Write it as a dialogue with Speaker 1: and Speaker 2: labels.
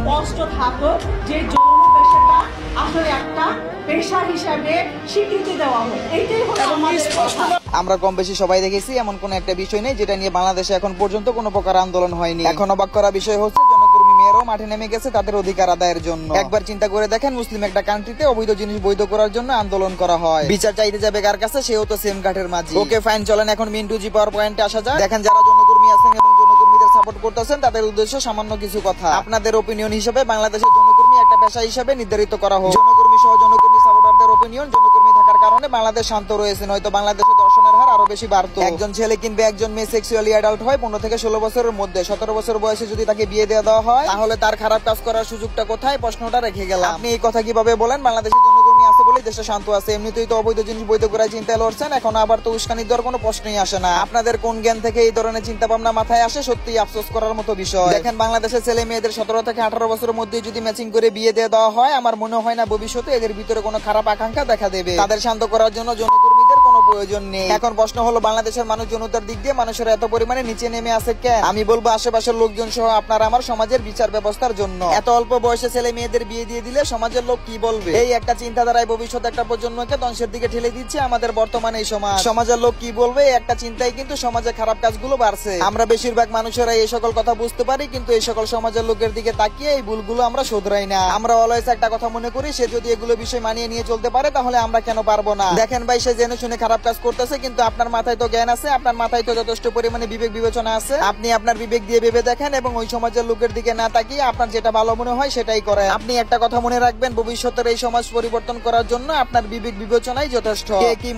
Speaker 1: স্পষ্ট থাকুক যে যৌন পেশাটা আসলে একটা পেশা হিসাবে স্বীকৃতি দেওয়া হোক, এইটাই হলো আমাদের কথা।
Speaker 2: আমরা কম বেশি সবাই দেখেছি এমন কোন একটা বিষয় নেই যেটা নিয়ে বাংলাদেশে এখন পর্যন্ত কোনো প্রকার আন্দোলন হয়নি। এখন অবাক করা বিষয় হচ্ছে জনকর্মী মেয়েরাও মাঠে নেমে গেছে তাদের অধিকার আদায়ের জন্য। একবার চিন্তা করে দেখেন, মুসলিম একটা কান্ট্রিতে অবৈধ জিনিস বৈধ করার জন্য আন্দোলন করা হয়, বিচার চাইতে যাবে কার কাছে? সেও তো সেম ঘাটের মাঝি। ওকে ফাইন, চলেন এখন মিন্টু জি পাওয়ার পয়েন্টে আসা যায়। দেখেন, যারা জনকর্মী আছেন এবং জনকর্মীদের সাপোর্ট করতেছেন তাদের উদ্দেশ্য সামান্য কিছু কথা। আপনাদের ওপিনিয়ন হিসেবে বাংলাদেশের জনকর্মী একটা পেশা হিসেবে নির্ধারিত করা হোক। জনকর্মী সহ জনকর্মী সাপোর্টারদের ওপিনিয়ন, জনকর্মী থাকার কারণে বাংলাদেশ শান্ত রয়েছে, নয়তো বাংলাদেশে ধর্ষণের হার আরো বেশি বাড়তো। একজন ছেলে কিংবা একজন মেয়ে সেক্সুয়ালি অ্যাডাল্ট হয় 15 থেকে 16 বছরের মধ্যে, 17 বছর বয়সে যদি তাকে বিয়ে দেওয়া হয় তাহলে তার খারাপ কাজ করার সুযোগটা কোথায়? প্রশ্নটা রেখে গেলাম। আপনি এই কথা কিভাবে বলেন? বাংলাদেশের জনকর্মী আছে বলে দেশটা শান্ত আছে, এমনিতেই তো অবৈধ জিনিস বৈধ করার চিন্তা লড়ছেন, এখন আবার তো উস্কানি দেওয়ার কোনো প্রশ্নই আসে না। আপনাদের কোন জ্ঞান থেকে এই ধরনের চিন্তা ভাবনা মাথায় আসে? সত্যিই আফসোস করার মতো বিষয়। দেখেন, বাংলাদেশের ছেলে মেয়েদের 17 থেকে 18 বছরের মধ্যে যদি ম্যাচিং করে বিয়ে দেওয়া হয়, আমার মনে হয় না ভবিষ্যতে এদের ভিতরে কোনো খারাপ আকাঙ্ক্ষা দেখা দেবে। তাদের শান্ত করার জন্য জনকর্মীদের কোনো প্রয়োজন নেই। এখন প্রশ্ন হলো, বাংলাদেশের মানুষ জনতার দিক দিয়ে মানুষের এত পরিমাণে নিচে নেমে আছে কেন? আমি বলবো আশেপাশের লোকজন সহ আপনার আমার সমাজের বিচার ব্যবস্থার জন্য। এত অল্প বয়সে ছেলে মেয়েদের বিয়ে দিয়ে দিলে সমাজের লোক কি বলবে? এই একটা চিন্তাধারায় ভবিষ্যতে একটা প্রজন্মকে ধ্বংসের দিকে ঠেলে দিচ্ছে আমাদের বর্তমানে এই সমাজ। সমাজের লোক কি বলবে এই একটা চিন্তাই কিন্তু সমাজে খারাপ কাজগুলো বাড়ছে। আমরা বেশিরভাগ মানুষেরা এই সকল কথা বুঝতে পারি, কিন্তু এই সকল সমাজের লোকের দিকে তাকিয়ে এই ভুলগুলো আমরা শুধরাই না। আমরা অলওয়েজ একটা কথা মনে করি, সে যদি এগুলো বিষয় মানিয়ে নিয়ে চলতে পারে তাহলে আমরা কেন পারবো না? দেখেন ভাই, সে জেনে শুনে খারাপ কাজ করতেছে, কিন্তু আপনার মাথায় তো জ্ঞান আছে, আপনার মাথায় তো যথেষ্ট পরিমাণে বিবেক বিবেচনা আছে। আপনি আপনার বিবেক দিয়ে ভেবে দেখেন এবং ওই সমাজের লোকের দিকে না তাকিয়ে আপনার যেটা ভালো মনে হয় সেটাই করেন। আপনি একটা কথা মনে রাখবেন, ভবিষ্যতের এই সমাজ পরিবর্তন করার জন্য আপনার বিবেক বিবেচনাই যথেষ্ট। কে কি